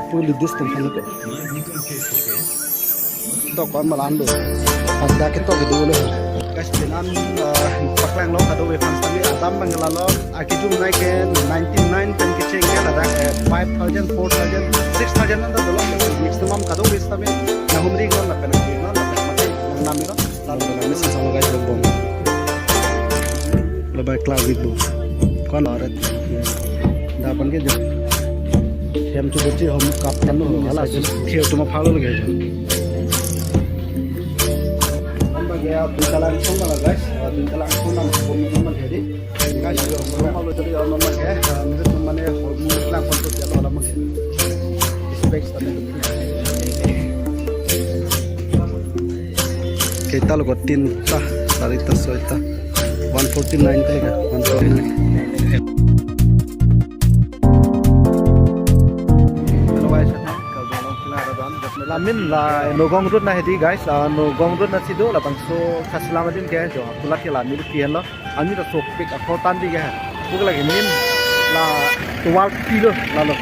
Puli distance kan ko. To kon malan do. Anda kita gitu lo. Guys dengan paklang lo kado we fans tadi adam bangalalo akijum naiken 99 pen kiceng kan ada 5000 4000 6000 anda dolo maximum kado we tadi na humri kon na pen na mate nami lo lalu nami sama guys bom lebay cloud itu kon orat dapan ke jo hem coba sih hom kapten lo hala thieu tuma phalo lage jo ya pintalan semua lah guys pintalan semua nama jadi guys kalau tadi orang nama ya menurut temannya hormon lang untuk jalan lama specs tadi kita lo tinta sarita soita 149 kali kan 149 lamin la nogong road na hedi guys nogong road na sido la bangso khasilamadin ke jo tulak ke la mil pian lo ami ta sok pik akhotan di ge pugla ge min la tuwal kilo la lo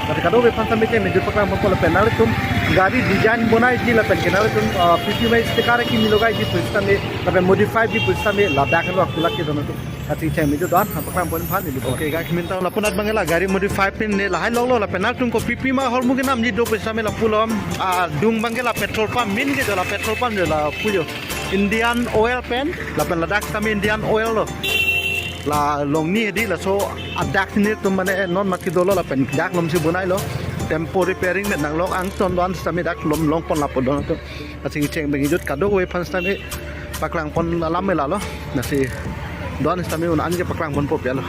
kata kado be pansa mete me jupakla mo ko la penal tum gari design bonai ji la pen kenal tum pc mai stikar ki milogai ji pusta me la modify ji pusta me la dak lo tulak ke dono tum ati chai me jo dan pakram bon phan ni oke guys minta la punat bangela gari modify pin ne la hai lo la penal tum ko pp ma hol mugi nam ji do pusta me la pulom dung bangela petrol pump min ge la petrol pump je la puyo Indian oil pen la pen la dak kami Indian oil lo la long ni hedi la so adak ni tum mane non maki dolo la pen dak lom si bunai lo tempo repairing met nang long ang ton don sami dak lom long pon la pon don to asing cheng bengi jut kado we pan stami paklang pon lam me la lo na si don stami un an ge paklang pon pop ya lo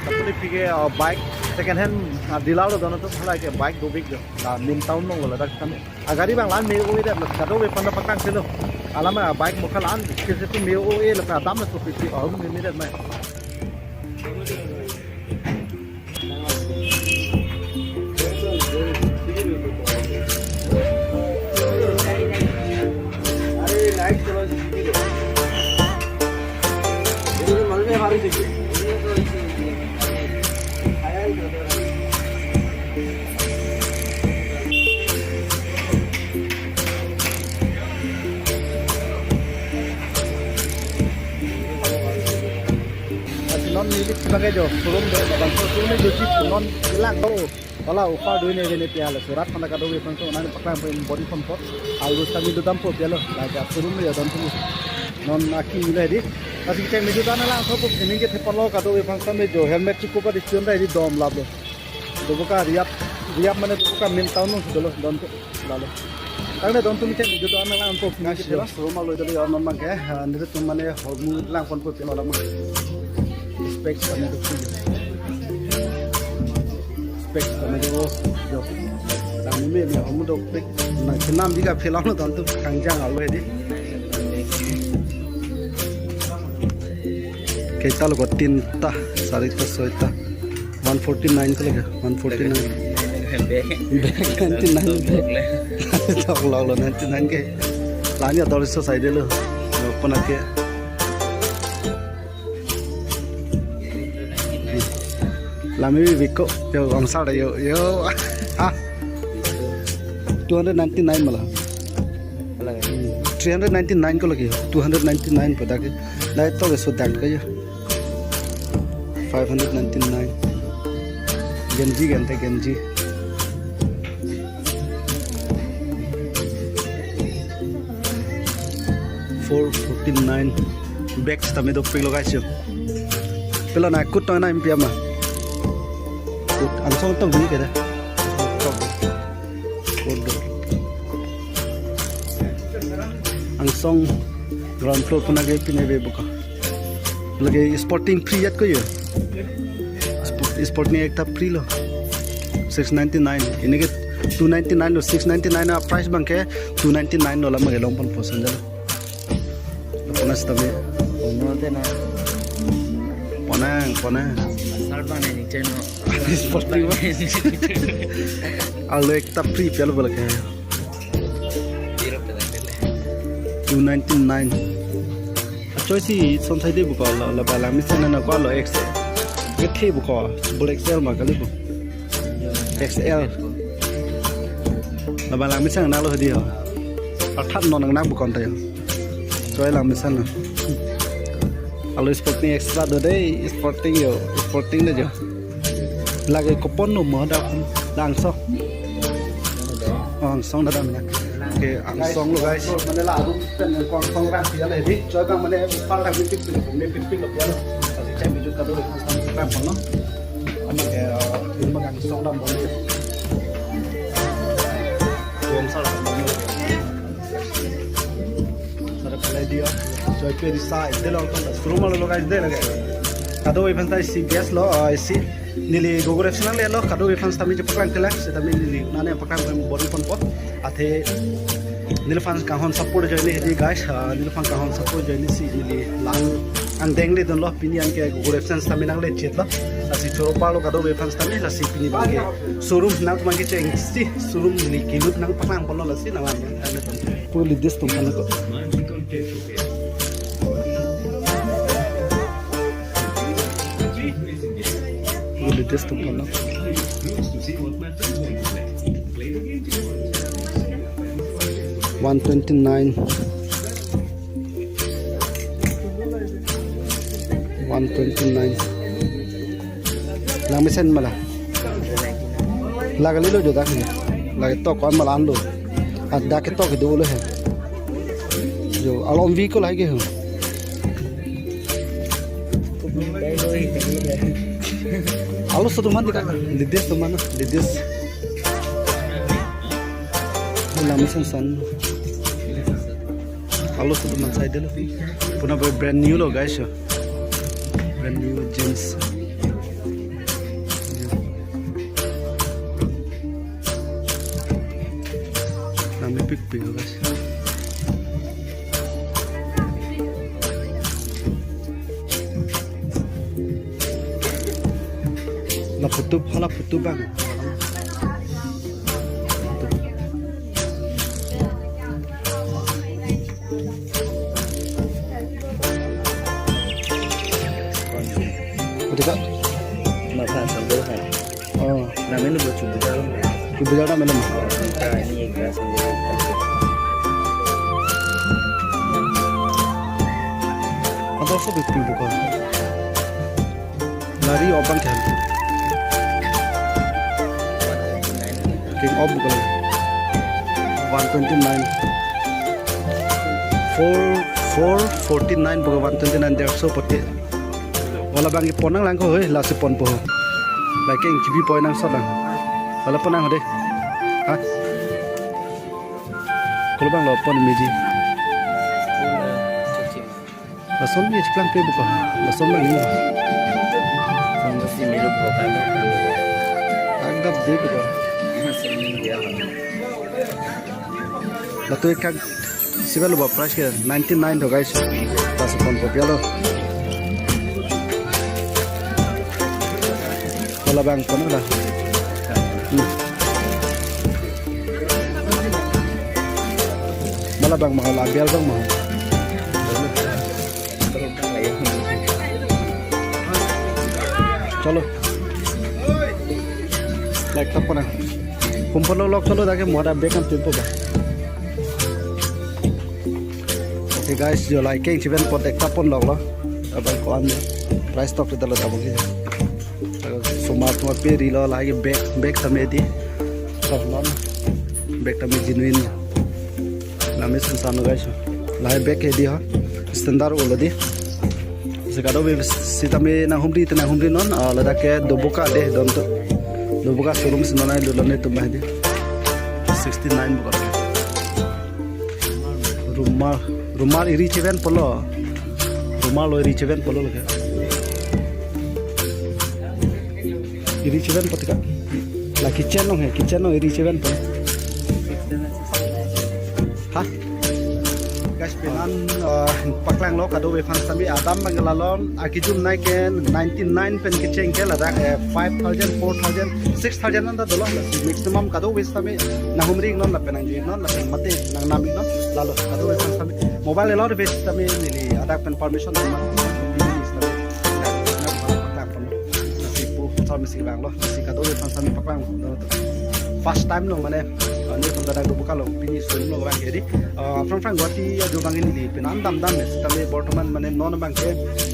tapori pige bike second hand dilao don to hala ke bike do big jo la min town no la dak stami agari bang lan me we da kado we pan paklang se lo alama bike mo khalan ke se tu me o e la dam na to pi om ni da mai non milik sebagai jo turun dari bangsa turun dari jujur non hilang do kalau upah dunia ini piala surat mana kado we bangsa nanti pakai body comfort alus kami do tampo piala laga turun ya dan turun non aki milai di tapi kita meju tanah lang sopuk ini kita perlu kado we bangsa mejo helmet cukup pada istiun dari dom labo do buka riap mana do buka min tahun nung sudah don tu lalu karena don tu kita meju tanah lang untuk ngasih jelas rumah lo itu ya non mangke nanti tu mana hormon lang pun pun piala lama specs kami tu specs kami tu jo kami ni kamu tu spek nak senam juga film tu tentu kanjang alu ini kita lo tinta sarita soita 149 kali ke 149 99 tak lo 99 ke lanya dolis so side lo pernah ke lami biko yo gongsa da yo ah 299 malah 399 ko lagi 299 pada ke lai to so dat ka yo 599 genji gante genji 449 bags tami do pilo guys yo pilo na kut na impia ma ang song tong bini kada ang song ground floor pun lagi pinebe buka lagi sporting free yat ko yo sporting ekta free lo 699 ini ke 299 lo 699 na price bang ke 299 lo la magelong pon posan jalo panas tami ono te na ponang salbane ni cheno sporting alo ekta free pialo bola ke 299 choice son sai de bu ko la bala mi sen na ko lo x ke the bu ko bol xl ma kali bu xl Là làm misan na lo đi hả? Thắt nó nặng nặng bukan tayo. Coy làm misan na. Kalau sporting extra do day sporting yo, sporting na jo. Lagi kupon no mo đang so. Ang song đã đam Oke, ang song lo guys. Mana lah aku kan kong song ran dia lah di. Coy bang mana pal ran pipik lo dia lo. Kasi cai bijut ka do sang ran pon no. Ano ke magang song dam bon. Buông sao là dia coy pe di sai de lo kan suruh malu lo guys de lagi kado event tai si gas lo si nili gogo refsonal le lo kado event tami je pakang kelak se tami nili nane pakang body pon pot athe nili fans ka hon support join ni guys nili fans ka hon support join si nili lang ang deng le don lo pini ang ke gogo refsonal tami nang le chet lo asi choro pa lo kado event tami la si pini bang ke showroom nang mang ke cheng si showroom ni kilut nang pakang pon lo si nang ane ton puli dis tum kan ko puli dis tum kan 129 lang mesen malah lagali lo jodak ni lagi to kon malan lo ada ke to ke dulu hai jo alom vi ko lagi hu alo so tuman dikak lides tuman lides lang mesen san alo so tuman side lo puna brand new lo guys brand new jeans nami pick guys la putu bang Udah Makan sambal kan. oh Namanya buat cuci dalam. Ibu jauh mana Ini gelas sendiri. atau so pick bukan lari open kan king of bukan 129 449 bukan 129 dia so putih wala bang ponang lang ko hoy la si pon po la king chibi point nang so lang wala ponang hode ha kalau bang lo pon meji la son ni chiklang pe bukan la son bang ni Masih milu program. anggap dia bukan Masih dia. la tu kan sibel lo price ke 99 ho guys pas pon po pialo wala bang pon la wala bang mahal abial bang mahal चलो like तब पना कुंपल लोग चलो ताकि मोटा bacon टिंपो बा okay guys जो liking चिवन पर देखता पन लोग लो अब को आने प्राइस टॉप ते तब के सुमार तुम पे रीलो लाइक बैक तमे दी सब लो बैक तमे जेन्युइन नामे संसानो गाइस लाइक बैक के दी हा स्टैंडर्ड ओलो दी Sekado si tami nang humri non lada ke dobuka deh don tu dobuka showroom sinona lulane tu mahdi 69 bukan rumah iri ceven polo rumah lo iri ceven polo lo iri ceven patika la kitchen no iri ceven polo ha guys penan paklang lo kado we fans tami adam bangalalom akijum nai ken 99 pen kitchen ke lada 5000 4000 6000 nanda dolo maximum kado we tami nahumri non la penang non la mate nang nami non lalo kado we fans tami mobile lot we tami nili ada pen permission non si kado we fans tami paklang first time no mane Ini tentara do buka lo pini sulim lo bang jadi. Frang guati jo bang ini di penan dam mes. Tapi Bortoman mana non bang ke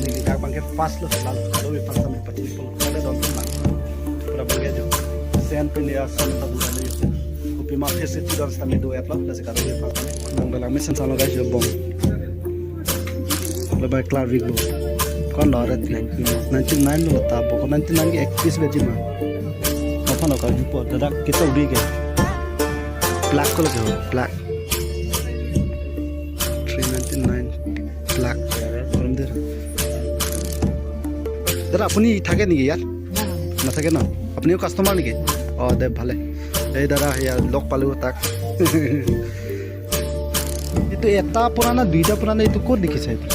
ini dak bang ke fast lo lalu kalau we fast sampai 25 kalau don bang. Pura bang jo. Sen pini asal tabu ada yo. Kopi ma fes itu don sampai do et lo dah sekarang we fast. Bang dalam mesin sama guys yo bong. Lebih kelar rig lo. Kon lo ada 99 lo tak pokok 99 ke 31 biji mah. Apa nak kau jumpa? Dadak kita udah ke. Black color ke? Black. 399 black. From there. Dadak apni থাকে নেকি यार? না থাকে না? আপনিও customer নেকি? দে ভালে। এই দাদা ইয়ার লক পালো তাক। itu eta purana duita purana itu kod লিখিছে itu?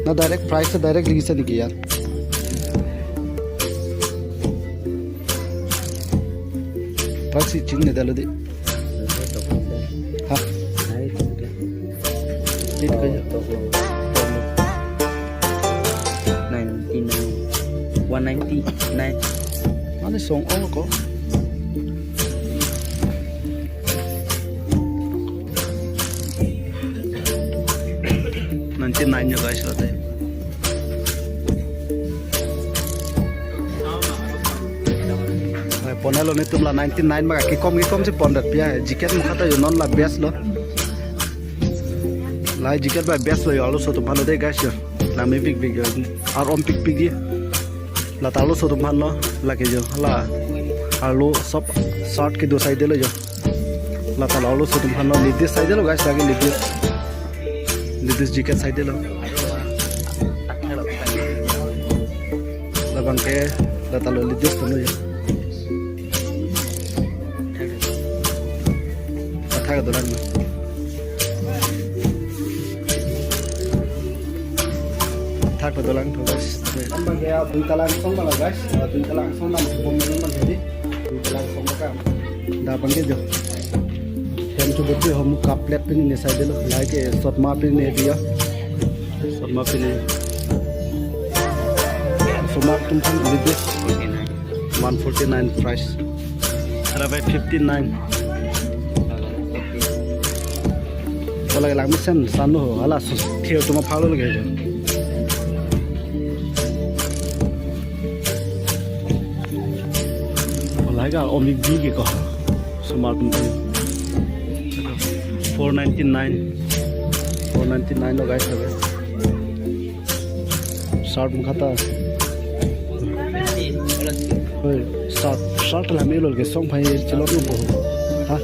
না ডাইরেক্ট প্রাইস ডাইরেক্ট লিখিছে নেকি यार? Price चिन्ह डालो दे हाँ ये तो क्या 199 mana song ong ko nanti nanya guys होते Ponelo ni tumla 99 maka kikom si pondat pia jiket mukata yo non la bias lo la jiket ba bias lo yo alo so tumhalo de guys yo la me big ar om big ye la talo so tumhalo la ke yo la alo sab short ke do side lo yo la talo alo so tumhalo nidis side lo guys lagi nidis jiket side lo la bangke la talo nidis tuno yo Thak dolan ma. Thak dolan to guys. Ambang ya dui talang song bala guys. Dui talang song nam bom man jadi. Dui talang song ka. Da bangge jo. Hem chu botu hom cup plate pin ne side lo like shot ma pin ne dia. Shot ma pin ne. So ma tum pin this 149 price. Arabai 59 Kalau lang mesin sanu ala theo tuma phalo lage jo olaga omi big ko smart 499 lo guys lage short khata hoy short la melo ke song phai chilo no bo ha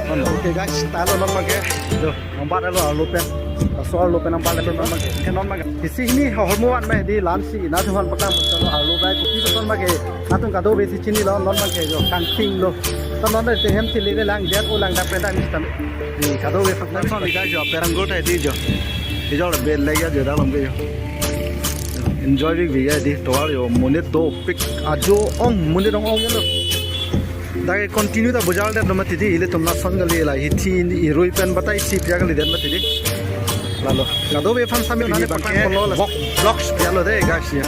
Oke guys, talo non make. Yo, nampak alo lupen. Soal lupen nampak lepen non make. Ke non make. Di sini hormuan meh di lansi. Na tuhan pertama muncul alo bai kopi non make. Atun kado besi sini lo non make yo. Kangting lo. Ton non de hem sili le lang jet ulang da peda mistam. Ni kado be fakta son di guys yo. Peranggot hai di jo. Di jo be lega jo dalam ge yo. Enjoy vi ya di toal yo. Monit do pick ajo ong monit ong yo. Dagi continue ta bujal der nomati di ile tumna sangali la hithi iroi pen batai si pya gali den mati di lalo kado be fan sami nane pakan lo la box ya lo de guys ya